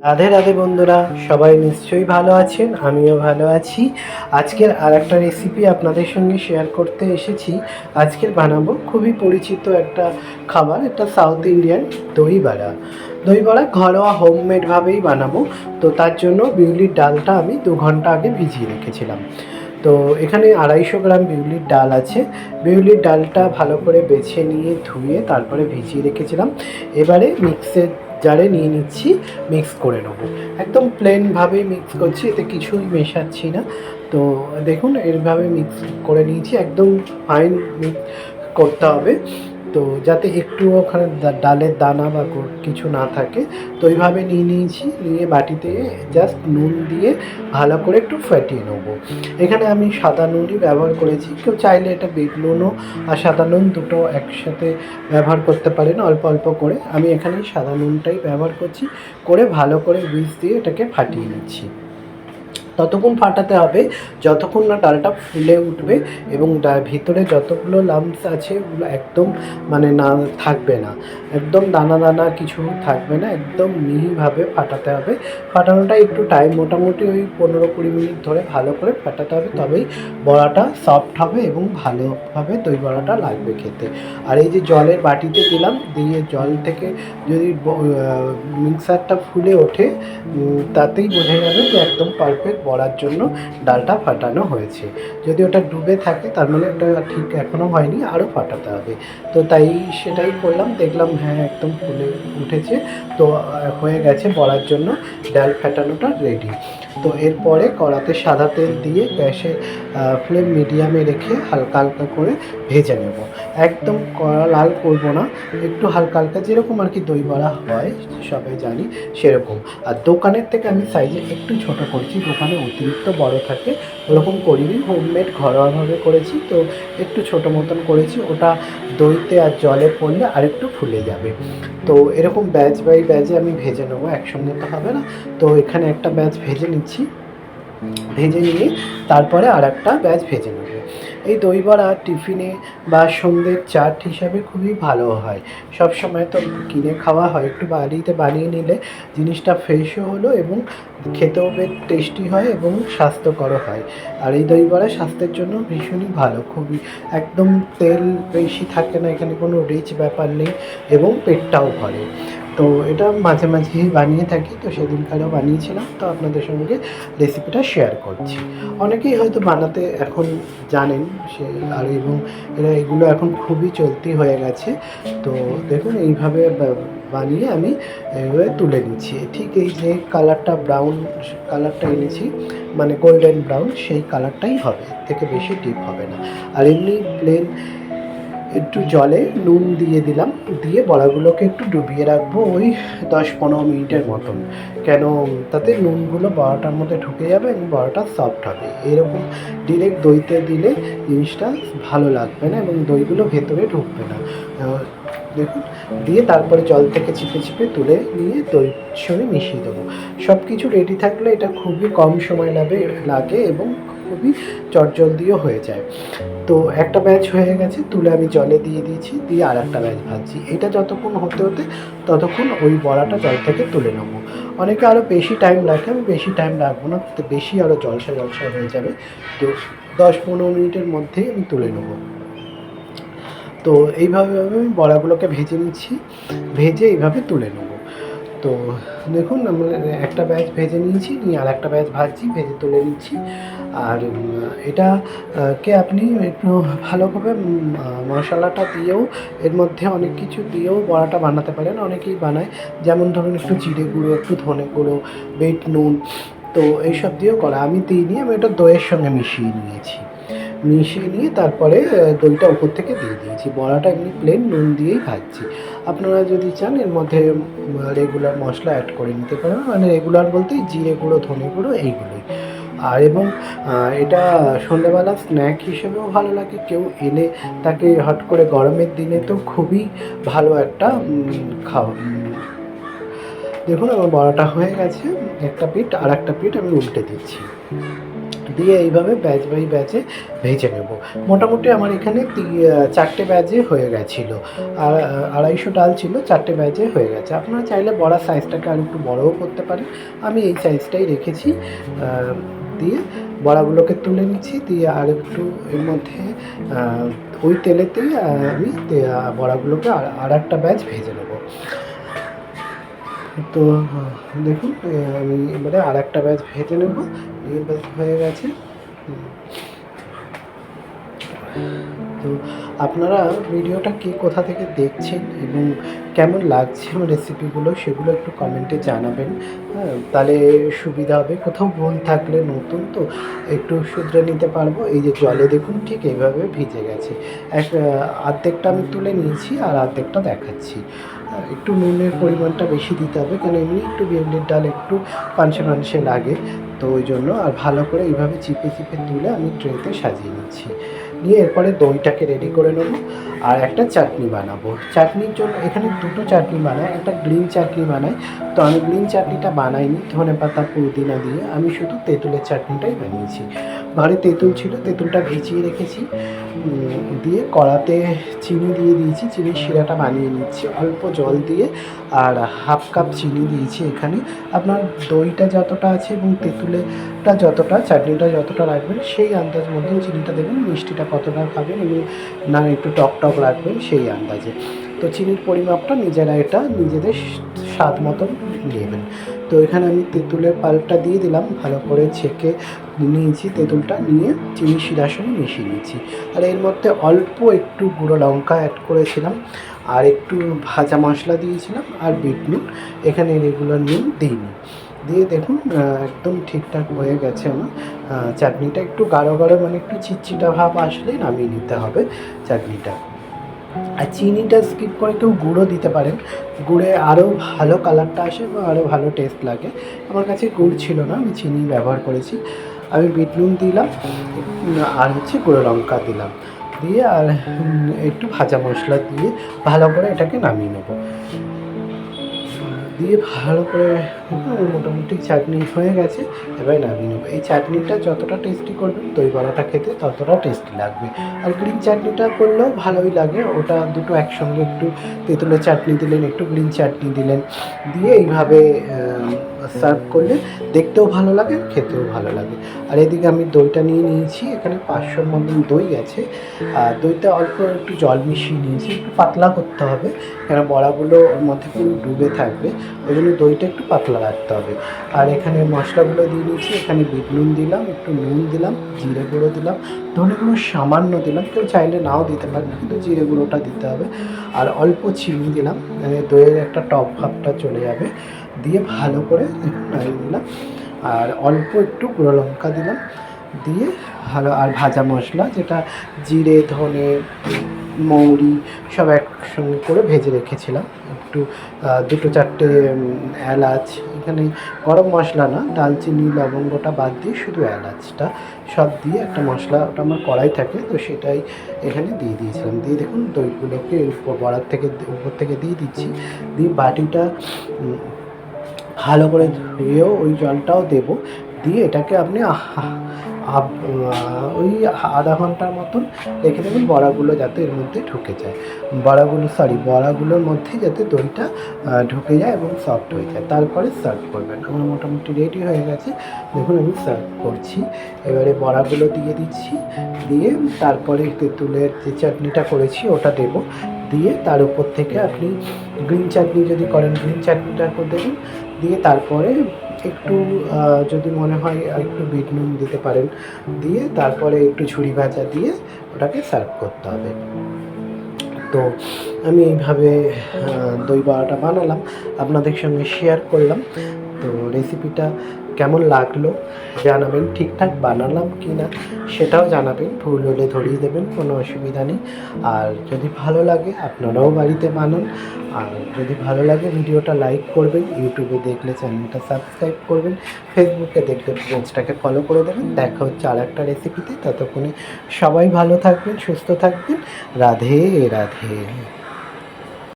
রাধে রাধে বন্ধুরা, সবাই নিশ্চয়ই ভালো আছেন। আমিও ভালো আছি। আজকের আর একটা রেসিপি আপনাদের সঙ্গে শেয়ার করতে এসেছি। আজকের বানাবো খুবই পরিচিত একটা খাবার, একটা সাউথ ইন্ডিয়ান দই বড়া। দই বড়া ঘরোয়া হোমমেডভাবেই বানাবো। তো তার জন্য বিউলির ডালটা আমি 2 ঘন্টা আগে ভিজিয়ে রেখেছিলাম। তো এখানে 250 গ্রাম বিউলির ডাল আছে। বিউলির ডালটা ভালো করে বেছে নিয়ে ধুয়ে তারপরে ভিজিয়ে রেখেছিলাম। এবারে মিক্সের জারে নিয়ে নিচ্ছি, মিক্স করে নেবো। একদম প্লেনভাবেই মিক্স করছি, এতে কিছুই মেশাচ্ছি না। তো দেখুন এইভাবে মিক্স করে নিয়েছি, একদম ফাইন মিক্স করতে হবে। তো যাতে একটুও ওখানে ডালের দানা বা কিছু না থাকে। তো এইভাবে নিয়ে নিয়েছি, নিয়ে বাটিতে জাস্ট নুন দিয়ে ভালো করে একটু ফাটিয়ে নেবো। এখানে আমি সাদা নুনই ব্যবহার করেছি, কেউ চাইলে এটা বিট নুনও আর সাদা নুন দুটো একসাথে ব্যবহার করতে পারেন অল্প অল্প করে। আমি এখানে সাদা নুনটাই ব্যবহার করছি, করে ভালো করে হুইস্ক দিয়ে এটাকে ফাটিয়ে নিচ্ছি। ততক্ষণ ফাটাতে হবে যতক্ষণ না ডালটা ফুলে উঠবে এবং ভিতরে যতগুলো লাম্পস আছে ওগুলো একদম না থাকবে না, একদম দানা দানা কিছু থাকবে না, একদম মিহিভাবে ফাটাতে হবে। ফাটানোটা একটু টাইম, মোটামুটি ওই 15-20 মিনিট ধরে ভালো করে ফাটাতে হবে, তবেই বড়াটা সফট হবে এবং ভালোভাবে দই বড়াটা লাগবে খেতে। আর এই যে জলের বাটিতে দিলাম, দিয়ে জল থেকে যদি মিক্সারটা ফুলে ওঠে তাতেই বোঝা যাবে যে একদম পারফেক্ট বড়ার জন্য ডালটা ফাটানো হয়েছে। যদি ওটা ডুবে থাকে তার মানে ওটা ঠিক এখনও হয়নি, আরও ফাটাতে হবে। তো তাই সেটাই করলাম, দেখলাম হ্যাঁ একদম ফুলে উঠেছে। তো হয়ে গেছে বড়ার জন্য ডাল ফাটানোটা রেডি। তো এরপরে কড়াতে সাদা তেল দিয়ে গ্যাসের ফ্লেম মিডিয়ামে রেখে হালকা হালকা করে ভেজে নেব। একদম কড়া লাল করব না, একটু হালকা হালকা, যেরকম আর কি দই বড়া হয় সবাই জানি সেরকম। আর দোকানের থেকে আমি সাইজে একটু ছোট করছি, দোকানে অতিরিক্ত বড় থাকে, ওরকম করিনি, হোমমেড ঘরোয়াভাবে করেছি। তো একটু ছোটো মতন করেছি, ওটা দইতে আর জলে পড়লে আরেকটু ফুলে যাবে। তো এরকম ব্যাচ বাই ব্যাচে আমি ভেজে নেবো, একসঙ্গে তো হবে না। তো এখানে একটা ব্যাচ ভেজে নিচ্ছি, ভেজে নিয়ে তারপরে আর একটা ব্যাচ ভেজে নেব। এই দই বড়া টিফিনে বা সন্ধ্যের চাট হিসাবে খুবই ভালো হয়। সব সময় তো কিনে খাওয়া হয়, একটু বাড়িতে বানিয়ে নিলে জিনিসটা ফ্রেশও হলো এবং খেতেও বেশ টেস্টি হয় এবং স্বাস্থ্যকরও হয়। আর এই দই বড়া স্বাস্থ্যের জন্য ভীষণই ভালো, খুবই একদম তেল বেশি থাকে না, এখানে কোনো রিচ ব্যাপার নেই এবং পেটটাও ভরে। তো এটা মাঝে মাঝেই বানিয়ে থাকি, তো সেদিনকারও বানিয়েছিলাম, তো আপনাদের সঙ্গে রেসিপিটা শেয়ার করছি। অনেকেই হয়তো বানাতে এখন জানেন সে, আর এবং এগুলো এখন খুবই চলতি হয়ে গেছে। তো দেখুন এইভাবে বানিয়ে আমি এইভাবে তুলে নিচ্ছি। ঠিক এই যে কালারটা ব্রাউন কালারটা এনেছি, মানে গোল্ডেন ব্রাউন, সেই কালারটাই হবে, এর থেকে বেশি ডিপ হবে না। আর এমনি প্লেন একটু জলে নুন দিয়ে দিলাম, দিয়ে বড়াগুলোকে একটু ডুবিয়ে রাখবো ওই 10-15 মিনিটের মতন। কেন, তাতে নুনগুলো বড়াটার মধ্যে ঢুকে যাবে এবং বড়াটা সফট হবে। এরকম ডিরেক্ট দইতে দিলে জিনিসটা ভালো লাগবে না এবং দইগুলো ভেতরে ঢুকবে না। দেখুন, দিয়ে তারপরে জল থেকে চিপে চিপে তুলে নিয়ে দইয়ের সঙ্গে মিশিয়ে দেবো। সব কিছু রেডি থাকলে এটা খুবই কম সময় লাগে এবং খুবই চটজলদিও হয়ে যায়। তো একটা ব্যাচ হয়ে গেছে, তুলে আমি জলে দিয়ে দিয়েছি, দিয়ে আর একটা ব্যাচ ভাজছি। এটা যতক্ষণ হতে হতে ততক্ষণ ওই বড়াটা জল থেকে তুলে নেবো। অনেকে আরও বেশি টাইম লাগে, আমি বেশি টাইম রাখবো না, তো বেশি আরও জলসা জলসা হয়ে যাবে। তো 10-15 মিনিটের মধ্যেই আমি তুলে নেবো। তো এইভাবে আমি বড়াগুলোকে ভেজে নিচ্ছি, ভেজে এইভাবে তুলে নেবো। তো দেখুন আমরা একটা ব্যাচ ভেজে নিয়েছি, নিয়ে আর একটা ব্যাচ ভাজছি, ভেজে তুলে নিচ্ছি। আর এটা কে আপনি একটু ভালোভাবে মশলাটা দিয়েও, এর মধ্যে অনেক কিছু দিয়েও বড়াটা বানাতে পারেন, অনেকেই বানায়। যেমন ধরুন একটু জিরে গুঁড়ো, একটু ধনে গুঁড়ো, বিট নুন, তো এইসব দিয়েও করা। আমি দিইনি, আমি এটা দইয়ের সঙ্গে মিশিয়ে নিয়েছি। মিশিয়ে নিয়ে তারপরে দইটা উপর থেকে দিয়ে দিয়েছি। বড়াটা এমনি প্লেন নুন দিয়েই ভাজছি। আপনারা যদি চান এর মধ্যে রেগুলার মশলা অ্যাড করে নিতে পারেন, মানে রেগুলার বলতে জিরে গুঁড়ো, ধনে গুঁড়ো এইগুলোই। আর এবং এটা সন্ধ্যেবেলা স্ন্যাক হিসেবেও ভালো লাগে, কেউ এলে তাকে হট করে গরমের দিনে তো খুবই ভালো একটা খাওয়া। দেখুন আমার বড়াটা হয়ে গেছে, একটা পিঠ, আর একটা পিঠ আমি উল্টে দিচ্ছি। দিয়ে এইভাবে ব্যাচ বাই ব্যাচে ভেজে নেব। মোটামুটি আমার এখানে 4টে ব্যাচে হয়ে গেছিলো, আর 250 ডাল ছিল, 4টে ব্যাচে হয়ে গেছে। আপনারা চাইলে বড়ার সাইজটাকে আর একটু বড়ও করতে পারেন, আমি এই সাইজটাই রেখেছি। দিয়ে বড়াগুলোকে তুলে নিচ্ছি, দিয়ে আর একটু এর মধ্যে ওই তেলেতেই আমি বড়াগুলোকে আর একটা ব্যাচ ভেজে নেব। তো দেখুন আমি এবারে আর একটা ব্যাচ ভেজে নেব, এই ব্যাচ হয়ে গেছে। তো আপনারা ভিডিওটা কে কোথা থেকে দেখছেন এবং কেমন লাগছে আমার রেসিপিগুলো, সেগুলো একটু কমেন্টে জানাবেন। হ্যাঁ, তাহলে সুবিধা হবে। কোথাও ভুল থাকলে নতুন তো একটু শুধরে নিতে পারবো। এই যে জলে দেখুন ঠিক এইভাবে ভিজে গেছে। অর্ধেকটা আমি তুলে নিয়েছি আর অর্ধেকটা দেখাচ্ছি। একটু নুনের পরিমাণটা বেশি দিতে হবে, কারণ এমনি একটু বিউলির ডাল একটু পানসে লাগে, তো ওই জন্য। আর ভালো করে এইভাবে চিপে চিপে তুলে আমি ট্রেতে সাজিয়ে নিচ্ছি। নিয়ে এরপরে দইটাকে রেডি করে নেব আর একটা চাটনি বানাবো। চাটনির জন্য এখানে দুটো চাটনি বানাই, একটা গ্রিন চাটনি বানাই। তো আমি গ্রিন চাটনিটা বানাইনি ধনেপাতা পুদিনা দিয়ে, আমি শুধু তেঁতুলের চাটনিটাই বানিয়েছি। ঘরে তেঁতুল ছিল, তেঁতুলটা ভিজিয়ে রেখেছি। দিয়ে কড়াতে চিনি দিয়ে দিয়েছি, চিনির শিরাটা বানিয়ে নিচ্ছি অল্প জল দিয়ে। আর হাফ কাপ চিনি দিয়েছি এখানে। আপনার দইটা যতটা আছে এবং তেঁতুলেরটা যতটা, চাটনিটা যতটা রাখবেন সেই আন্দাজ মতন চিনিটা দেবেন। মিষ্টিটা কতটা খাবেন এবং না একটু টক টক রাখবেন সেই আন্দাজে। তো চিনির পরিমাপটা নিজেরা এটা নিজেদের স্বাদ মতন নেবেন। তো এখানে আমি তেঁতুলের পাল্পটা দিয়ে দিলাম, ভালো করে ছেঁকে নিয়েছি তেঁতুলটা, নিয়ে চিনি শিরার সঙ্গে মিশিয়ে নিয়েছি। আর এর মধ্যে অল্প একটু গুঁড়ো লঙ্কা অ্যাড করেছিলাম, আর একটু ভাজা মশলা দিয়েছিলাম, আর বিট নুন। এখানে রেগুলার নুন দিইনি। দিয়ে দেখুন একদম ঠিকঠাক হয়ে গেছে আমার চাটনিটা। একটু গাঢ় গাঢ় মানে একটু চিটচিটা ভাব আসলেই নামিয়ে নিতে হবে চাটনিটা। আর চিনিটা স্কিপ করে কেউ গুঁড়ো দিতে পারেন, গুড়ে আরও ভালো কালারটা আসে এবং আরও ভালো টেস্ট লাগে। আমার কাছে গুড় ছিল না, আমি চিনি ব্যবহার করেছি। আমি বিট নুন দিলাম আর গুঁড়ো লঙ্কা দিলাম, দিয়ে আর একটু ভাজা মশলা দিয়ে ভালো করে এটাকে নামিয়ে নেব। দিয়ে ভালো করে মোটামুটি চাটনি হয়ে গেছে, এবার নামিয়ে নেবো। এই চাটনিটা যতটা টেস্টি করবেন দই বড়াটা খেতে ততটা টেস্টি লাগবে। আর গ্রিন চাটনিটা করলেও ভালোই লাগে, ওটা দুটো একসঙ্গে একটু তেঁতুলের চাটনি দিলেন, একটু গ্রিন চাটনি দিলেন, দিয়ে এইভাবে সার্ভ করলে দেখতেও ভালো লাগে, খেতেও ভালো লাগে। আর এদিকে আমি দইটা নিয়ে নিয়েছি, এখানে 500 মতন দই আছে। আর দইতে অল্প একটু জল মিশিয়ে নিয়েছি, একটু পাতলা করতে হবে, কেন বড়াগুলো ওর মধ্যে পুরো ডুবে থাকবে, ওই জন্য দইটা একটু পাতলা রাখতে হবে। আর এখানে মশলাগুলো দিয়ে নিয়েছি, এখানে বিট নুন দিলাম, একটু নুন দিলাম, জিরে গুঁড়ো দিলাম, ধনে গুঁড়ো সামান্য দিলাম, কেউ চাইলে নাও দিতে পারেন, কিন্তু জিরে গুঁড়োটা দিতে হবে। আর অল্প চিনি দিলাম, দইয়ের একটা টক ভাবটা চলে যাবে। দিয়ে ভালো করে নাড়িয়ে দিলাম, আর অল্প একটু গুঁড়ো লঙ্কা দিলাম, দিয়ে ভালো। আর ভাজা মশলা যেটা জিরে ধনে মৌরি সব একসঙ্গে করে ভেজে রেখেছিলাম, একটু দুটো চারটে এলাচ, এখানে গরম মশলা না, দালচিনি লবঙ্গটা বাদ দিয়ে শুধু এলাচটা সব দিয়ে একটা মশলা, ওটা আমার কড়াই থাকে তো সেটাই এখানে দিয়ে দিয়েছিলাম। দিয়ে দেখুন দইগুলোকে বড়ার থেকে উপর থেকে দিয়ে দিচ্ছি, দিয়ে বাটিটা ভালো করে ধুয়েও ওই জলটাও দেবো। দিয়ে এটাকে আপনি ওই আধা ঘন্টার মতন রেখে দেবেন, বড়াগুলো যাতে এর মধ্যে ঢুকে যায়, বড়াগুলোর মধ্যে যাতে দইটা ঢুকে যায় এবং সফট হয়ে যায়, তারপরে সার্ভ করবেন। আমার মোটামুটি রেডি হয়ে গেছে, দেখুন আমি সার্ভ করছি। এবারে বড়াগুলো দিয়ে দিচ্ছি, দিয়ে তারপরে তেঁতুলের যে চাটনিটা করেছি ওটা দেবো, দিয়ে তার উপর থেকে আপনি গ্রিন চাটনি যদি করেন গ্রিন চাটনিটা করে দেবেন, দিয়ে তারপরে একটু যদি মনে হয় একটু বিট নুন দিতে পারেন, দিয়ে তারপরে একটু ঝুরি ভাজা দিয়ে ওটাকে সার্ভ করতে হবে। তো আমি এইভাবে দই বড়াটা বানালাম, আপনাদের সঙ্গে শেয়ার করলাম। তো রেসিপিটা কেমন লাগলো জানাবেন, ঠিকঠাক বানালাম কি না সেটাও জানাবেন, ভুল হলে ধরিয়ে দেবেন, কোনো অসুবিধা নেই। আর যদি ভালো লাগে আপনারাও বাড়িতে বানান। আর যদি ভালো লাগে ভিডিওটা লাইক করবেন, ইউটিউবে দেখলে চ্যানেলটা সাবস্ক্রাইব করবেন, ফেসবুকে দেখলে পেজটাকে ফলো করে দেবেন। দেখা হচ্ছে আর একটা রেসিপিতে, ততক্ষণে সবাই ভালো থাকবেন, সুস্থ থাকবেন। রাধে রাধে।